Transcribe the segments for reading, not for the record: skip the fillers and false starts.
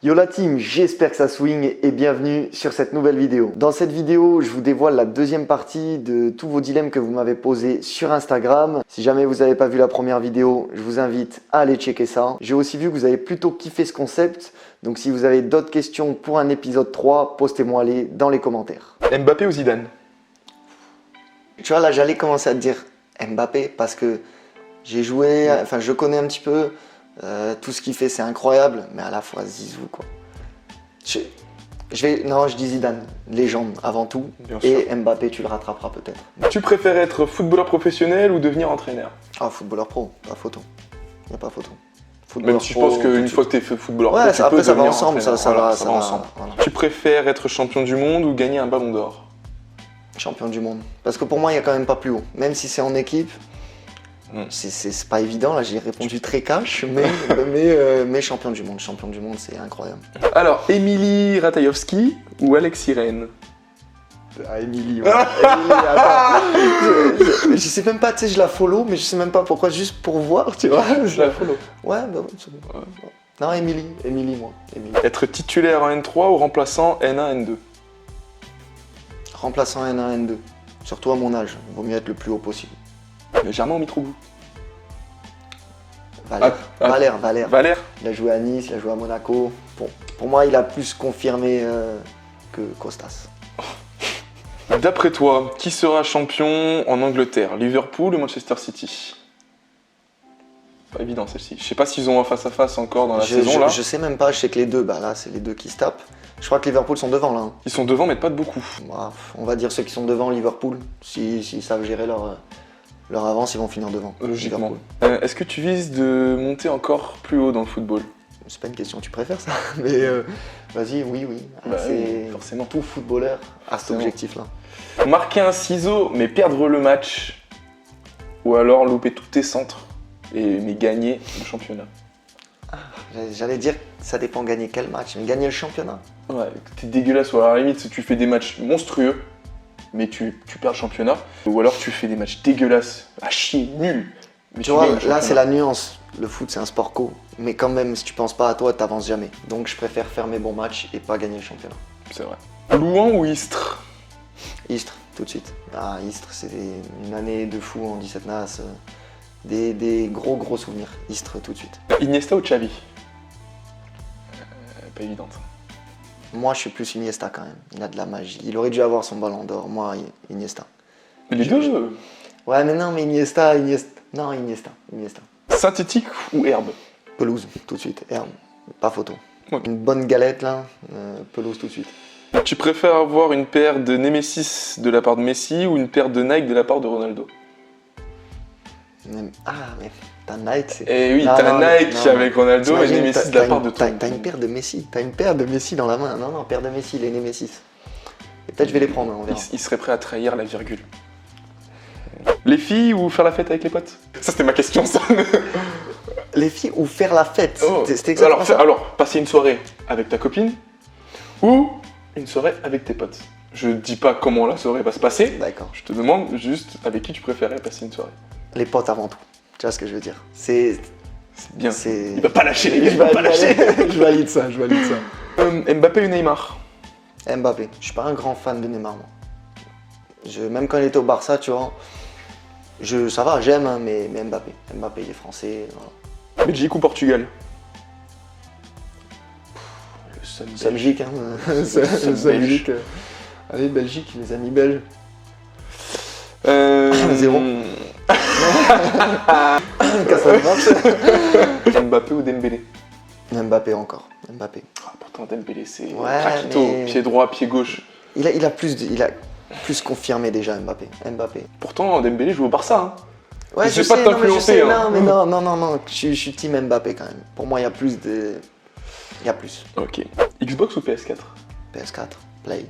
Yo la team, j'espère que ça swing et bienvenue sur cette nouvelle vidéo. Dans cette vidéo, je vous dévoile la deuxième partie de tous vos dilemmes que vous m'avez posés sur Instagram. Si jamais vous n'avez pas vu la première vidéo, je vous invite à aller checker ça. J'ai aussi vu que vous avez plutôt kiffé ce concept, donc si vous avez d'autres questions pour un épisode 3, postez-moi les dans les commentaires. Mbappé ou Zidane? Tu vois, là j'allais commencer à te dire Mbappé parce que j'ai joué, enfin je connais un petit peu. Tout ce qu'il fait c'est incroyable, mais à la fois Zizou quoi. Je dis Zidane, légende avant tout, Bien et sûr. Mbappé tu le rattraperas peut-être. Tu préfères être footballeur professionnel ou devenir entraîneur? Ah, footballeur pro, pas photo. Il n'y a pas photo. Footballeur Même si je pro, pense tout qu'une de fois suite. que tu es footballeur Ouais, pro, tu peux après ça va devenir ensemble, ça entraîneur. Voilà, va ensemble. voilà. Tu préfères être champion du monde ou gagner un ballon d'or? Champion du monde. Parce que pour moi il n'y a quand même pas plus haut. Même si c'est en équipe, c'est pas évident, là j'ai répondu très cash, mais champion du monde c'est incroyable. Alors, Émilie Ratajkowski ou Alexis Rennes? Ah, Émilie, ouais. Émilie, attends. Je sais même pas, tu sais, je la follow, mais je sais même pas pourquoi, juste pour voir, tu vois. Je la follow. Ouais, bah ouais, c'est bon. Non, Émilie, moi. Émilie. Être titulaire en N3 ou remplaçant N1, N2? Remplaçant N1, N2. Surtout à mon âge, il vaut mieux être le plus haut possible. Légèrement Mitroglou. Valère. Valère? Il a joué à Nice, il a joué à Monaco. Bon, pour moi, il a plus confirmé que Costas. D'après toi, qui sera champion en Angleterre? Liverpool ou Manchester City? Pas évident celle-ci. Je sais pas s'ils ont un face-à-face encore dans la saison là. Je sais même pas, je sais que les deux, bah là, c'est les deux qui se tapent. Je crois que Liverpool sont devant là. Hein. Ils sont devant mais pas de beaucoup. Bah, on va dire ceux qui sont devant Liverpool. S'ils savent gérer leur avance, ils vont finir devant. Logiquement. Liverpool. Est-ce que tu vises de monter encore plus haut dans le football? C'est pas une question, tu préfères ça. Mais vas-y, oui. Bah c'est oui, forcément. tout footballeur à cet Forcément. objectif-là. Marquer un ciseau mais perdre le match, ou alors louper tous tes centres mais gagner le championnat. J'allais dire, ça dépend gagner quel match, mais gagner le championnat. Ouais, t'es dégueulasse, ou alors à la limite tu fais des matchs monstrueux mais tu perds le championnat, ou alors tu fais des matchs dégueulasses, à chier, nuls. Mais Tu vois, gagnes le là c'est championnat. la nuance. Le foot c'est un sport co, mais quand même, si tu penses pas à toi, t'avances jamais. Donc je préfère faire mes bons matchs et pas gagner le championnat. C'est vrai. Louan ou Istres? Istres, tout de suite. Ah, Istres, c'était une année de fou en 17 Nas. Des gros souvenirs. Istres, tout de suite. Iniesta ou Xavi? Pas évidente. Moi, je suis plus Iniesta quand même. Il a de la magie. Il aurait dû avoir son ballon d'or. Moi, Iniesta. Les deux? Ouais, mais non, mais Iniesta. Non, Iniesta. Synthétique ou herbe? Pelouse, tout de suite. Herbe, pas photo. Ok. Une bonne galette, là. Pelouse, tout de suite. Tu préfères avoir une paire de Nemesis de la part de Messi ou une paire de Nike de la part de Ronaldo? Ah, mais t'as Nike, c'est... Eh oui, Non, t'as non, Nike non. avec Ronaldo et T'imagines, Nemesis de la part de toi. T'as une paire de Messi. T'as une paire de Messi dans la main. Non, paire de Messi, les Nemesis. Et peut-être je vais les prendre, on verra. Il serait prêt à trahir la virgule. Les filles ou faire la fête avec les potes? Ça c'était ma question ça. Les filles ou faire la fête. Oh. C'était exactement ça. Alors, passer une soirée avec ta copine ou une soirée avec tes potes. Je dis pas comment la soirée va se passer, D'accord. je te demande juste avec qui tu préférais passer une soirée. Les potes avant tout. Tu vois ce que je veux dire? C'est Bien. C'est... Il va pas lâcher les gars, il Je va pas lâcher. valide ça. Mbappé ou Neymar? Mbappé. Je suis pas un grand fan de Neymar, moi. Même quand il était au Barça, tu vois, ça va, j'aime, hein, mais Mbappé. Mbappé, il est français. Voilà. Belgique ou Portugal? Le seul Belgique, hein. Belgique. Allez, Belgique, les amis belges. 0. Mbappé ou Dembélé? Mbappé encore. Mbappé. Ah, pourtant Dembélé c'est Ouais, craquito, mais- pied droit, pied gauche. Il a plus confirmé déjà Mbappé. Pourtant Dembélé joue au Barça. Hein. Ouais, Je vais pas t'influencer, hein. Non. Je suis team Mbappé quand même. Pour moi, il y a plus de... Il y a plus. Ok. Xbox ou PS4? PS4, Play.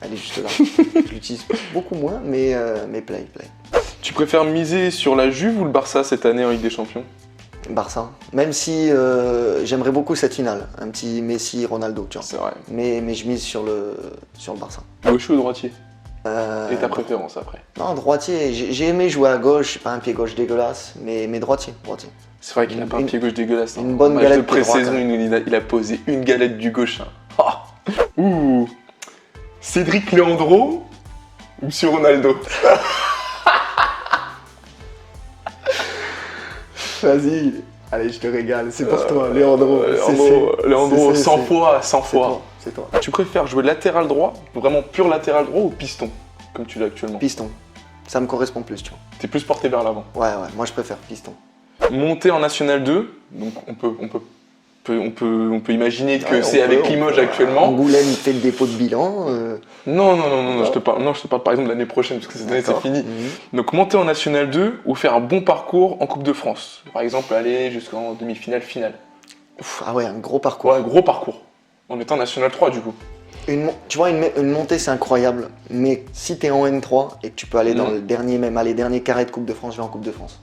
Elle est juste là. Je l'utilise beaucoup moins, mais Play. Tu préfères miser sur la Juve ou le Barça cette année en Ligue des Champions? Barça. Même si j'aimerais beaucoup cette finale. Un petit Messi, Ronaldo, tu vois. C'est vrai. Mais je mise sur le Barça. Gaucher ou droitier? Et ta Non. préférence après? Non, droitier. J'ai aimé jouer à gauche. Je suis pas un pied gauche dégueulasse, mais droitier. C'est vrai qu'il a pas un pied gauche dégueulasse. Une bonne match galette de pré-saison, droit, il a posé une galette du gauche. Ah. Ouh. Cédric Leandro ou Monsieur Ronaldo? Vas-y, allez, je te régale, c'est pour toi, Leandro. Leandro, 100 fois, 100 fois. C'est toi. Tu préfères jouer latéral droit, vraiment pur latéral droit ou piston, comme tu l'as actuellement? Piston, ça me correspond plus, tu vois. T'es plus porté vers l'avant. Ouais, moi je préfère piston. Monter en National 2, donc on peut imaginer que c'est avec Limoges actuellement. Angoulême fait le dépôt de bilan. Non, je te parle par exemple de l'année prochaine, parce que cette année c'est fini. Donc monter en National 2 ou faire un bon parcours en Coupe de France. Par exemple, aller jusqu'en demi-finale, finale. Ah ouais, un gros parcours. Ouais, gros parcours. En étant National 3 du coup. Tu vois, une montée c'est incroyable, mais si t'es en N3 et que tu peux aller dans le dernier carré de Coupe de France, je vais en Coupe de France.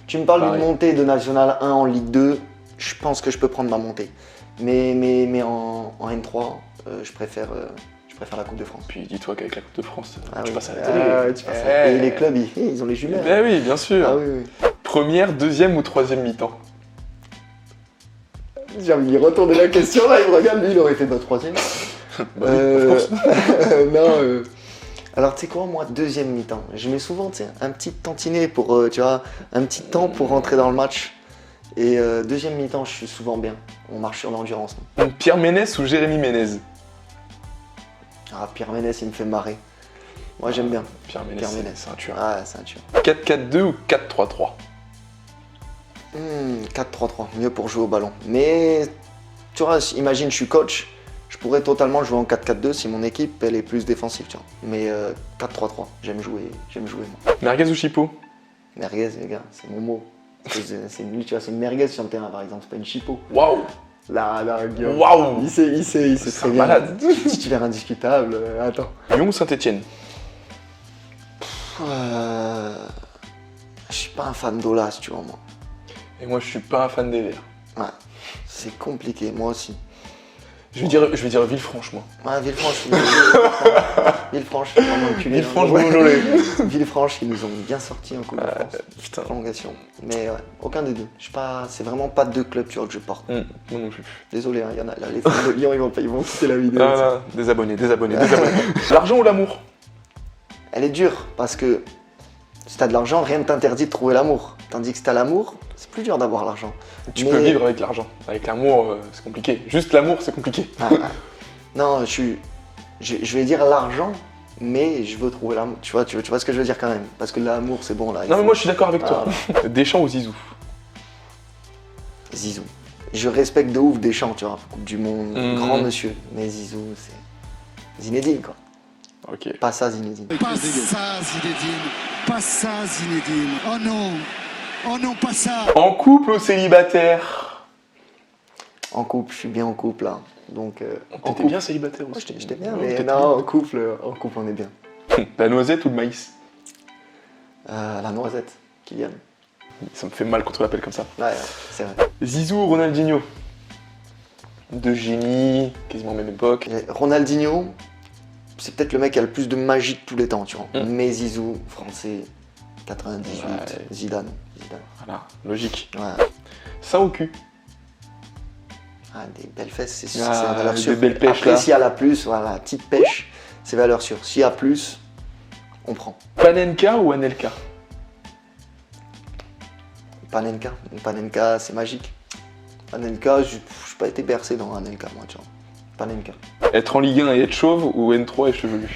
Tu me parles d'une montée de National 1 en Ligue 2, je pense que je peux prendre ma montée. Mais en N3, je préfère la Coupe de France. Puis dis-toi qu'avec la Coupe de France, tu passes à la télé. Et les clubs, ils ont les jumelles. Ben oui, bien sûr. Ah oui. Première, deuxième ou troisième mi-temps? J'ai envie de retourner la question, là, il me regarde, lui, il aurait fait notre troisième. Non, alors tu sais quoi, moi, deuxième mi-temps, je mets souvent un petit tantinet pour, tu vois, un petit temps pour rentrer dans le match. Et deuxième mi-temps, je suis souvent bien. On marche sur l'endurance. Pierre Ménès ou Jérémy Ménez? Ah, Pierre Ménès, il me fait marrer. Moi, j'aime bien. Pierre Ménès, c'est un tueur. Ah, c'est un tueur. 4-4-2 ou 4-3-3? 4-3-3, mieux pour jouer au ballon. Mais, tu vois, imagine, je suis coach. Je pourrais totalement jouer en 4-4-2 si mon équipe elle est plus défensive, tu vois. Mais 4-3-3, j'aime jouer moi. Merguez ou chipot? Merguez, les gars, c'est mon mot. C'est nul, tu vois, c'est une merguez sur le terrain par exemple, c'est pas une chipot. Waouh! Là, Guillaume. Waouh! Il sait très bien. Malade. Titulaire indiscutable, attends. Lyon ou Saint-Etienne? Je suis pas un fan d'Olas, tu vois, moi. Et moi, je suis pas un fan des Verts. Ouais, c'est compliqué, moi aussi. Je vais dire Villefranche, moi. Ouais, Villefranche, vraiment enculé. Villefranche-Beaujolais. Villefranche, ils nous ont bien sortis en Coupe de France. Putain. Prolongation. Mais ouais, aucun des deux. C'est vraiment pas deux clubs, tu vois, que je porte. Moi non plus. Désolé, il y en a là, les fans de Lyon, ils vont quitter la vidéo. Ah, désabonnés. L'argent ou l'amour? Elle est dure, parce que si t'as de l'argent, rien ne t'interdit de trouver l'amour. Tandis que si t'as l'amour, c'est plus dur d'avoir l'argent. Tu peux vivre avec l'argent. Avec l'amour, c'est compliqué. Juste l'amour, c'est compliqué. Non, je vais dire l'argent, mais je veux trouver l'amour. Tu vois ce que je veux dire quand même. Parce que l'amour, c'est bon là. Non, mais moi, je suis d'accord avec toi. Deschamps ou Zizou? Zizou. Je respecte de ouf Deschamps, tu vois. Coupe du Monde, grand monsieur. Mais Zizou, c'est Zinedine, quoi. Ok. Pas ça, Zinedine. Pas ça, Zinedine. Pas ça, Zinedine. Oh non. Oh non, pas ça. En couple ou célibataire? En couple, je suis bien en couple là. Donc, T'étais bien célibataire aussi? J'étais bien, mais non, en couple, on est bien. La noisette ou le maïs? La noisette, Kylian. Ça me fait mal quand on l'appelle comme ça. Ouais, c'est vrai. Zizou ou Ronaldinho? De génie, quasiment même époque. Ronaldinho, c'est peut-être le mec qui a le plus de magie de tous les temps, tu vois. Mais Zizou, français, 98, Zidane. Voilà, logique. Ouais. Ça au cul? Ah, des belles fesses, c'est valeur sûre. Des belles pêches. Après, s'il y a la plus, voilà, petite pêche, c'est valeur sûre. S'il y a plus, on prend. Panenka ou Anelka? Panenka, c'est magique. Panenka, je n'ai pas été bercé dans Anelka, moi, tu vois. Panenka. Être en Ligue 1 et être chauve ou N3 et chevelu?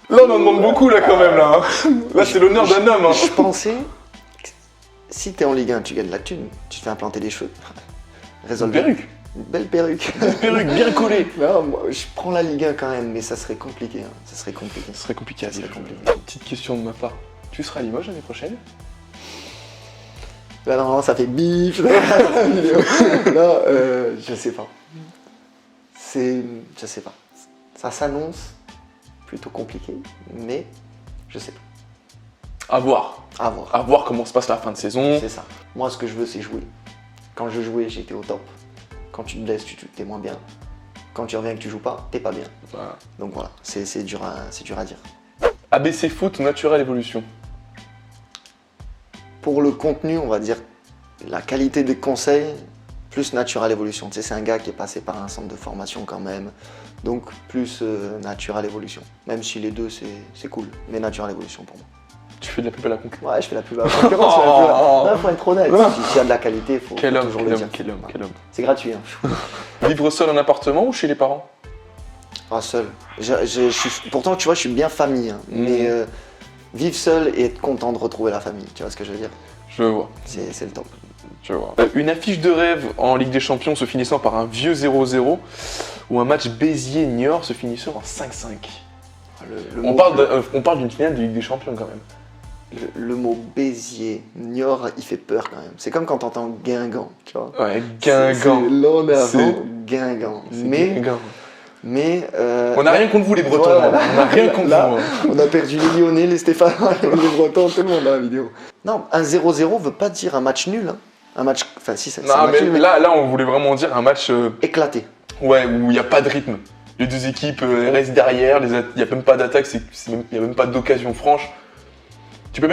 Là, on en demande beaucoup, là, quand même, là. Là, c'est l'honneur d'un homme. Je pensais que si t'es en Ligue 1, tu gagnes de la thune, tu te fais implanter des cheveux. Une perruque. Une belle perruque. Une perruque bien collée. Non, moi, je prends la Ligue 1 quand même, mais ça serait compliqué. Ça serait compliqué. Ce serait compliqué à dire. Une petite question de ma part. Tu seras à Limoges l'année prochaine? Là, normalement, ça fait bif. Non, je sais pas. Je sais pas. Ça s'annonce plutôt compliqué, mais je sais pas. À voir. À voir. À voir comment se passe la fin de saison. C'est ça. Moi, ce que je veux, c'est jouer. Quand je jouais, j'étais au top. Quand tu te blesses, t'es moins bien. Quand tu reviens et que tu joues pas, t'es pas bien. Voilà. Donc voilà, c'est dur à dire. ABC foot ou naturel évolution? pour le contenu, on va dire la qualité des conseils, plus Natural Evolution. Tu sais, c'est un gars qui est passé par un centre de formation quand même, donc plus Natural Evolution. Même si les deux c'est cool, mais Natural Evolution pour moi. Tu fais de la pub à la concurrence. Ouais, je fais la pub à la concurrence. Il faut être honnête. S'il y a de la qualité, il faut Quel homme, toujours quel le homme, dire. quel homme, quel homme. C'est gratuit. Hein. Vivre seul en appartement ou chez les parents? Ah, seul. Pourtant, tu vois, je suis bien famille, hein, mais vivre seul et être content de retrouver la famille, tu vois ce que je veux dire? Je vois. C'est le top. Je vois. Une affiche de rêve en Ligue des Champions se finissant par un vieux 0-0 ou un match Béziers-Niort se finissant en 5-5. On parle d'une finale de Ligue des Champions quand même. Le mot Béziers, Niort, il fait peur quand même. C'est comme quand t'entends Guingamp, tu vois. Ouais, Guingamp. Là, on est avant Guingamp. Guingamp. Mais on n'a rien contre vous les Bretons. Voilà. On n'a rien contre Là, vous. on a perdu les Lyonnais, les Stéphanois, les Bretons, tout le monde dans la vidéo. Non, un 0-0 veut pas dire un match nul. Hein. Un match. Enfin, si, c'est un match mais nul, là, on voulait vraiment dire un match. éclaté. Ouais, où il n'y a pas de rythme. Les deux équipes restent derrière, il n'y a même pas d'attaque, il n'y a même pas d'occasion franche. Tu peux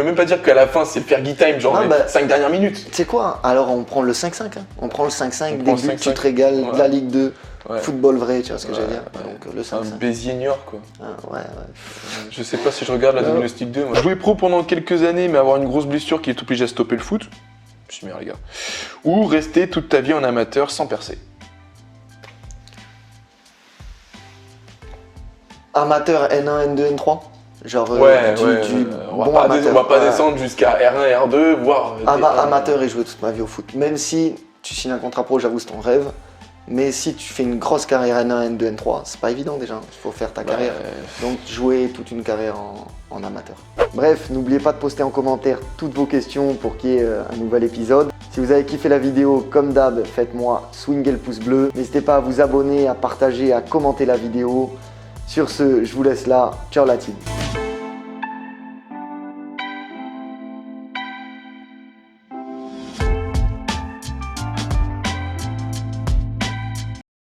même pas dire qu'à la fin c'est le Fergie Time, genre les 5 dernières minutes. Tu sais quoi? Alors on prend le 5-5. Hein. On prend le 5-5, prend le début, 5-5. tu te régales, de la Ligue 2, Ouais. football vrai, tu vois ce que Ouais, j'allais dire. ouais. Donc le Un 5-5. Béziers-Niort quoi. Ah, ouais. Je sais pas si je regarde la Non. Diagnostic 2. Moi. Jouer pro pendant quelques années mais avoir une grosse blessure qui est obligé à stopper le foot. Je suis meilleur les gars. Ou rester toute ta vie en amateur sans percer. Amateur N1, N2, N3. Genre On va pas descendre jusqu'à R1, R2, voire. Amateur et jouer toute ma vie au foot. Même si tu signes un contrat pro, j'avoue, c'est ton rêve. Mais si tu fais une grosse carrière N1, N2, N3, c'est pas évident déjà. Il faut faire ta carrière. Donc jouer toute une carrière en amateur. Bref, n'oubliez pas de poster en commentaire toutes vos questions pour qu'il y ait un nouvel épisode. Si vous avez kiffé la vidéo, comme d'hab, faites-moi swinguer le pouce bleu. N'hésitez pas à vous abonner, à partager, à commenter la vidéo. Sur ce, je vous laisse là. Ciao la team.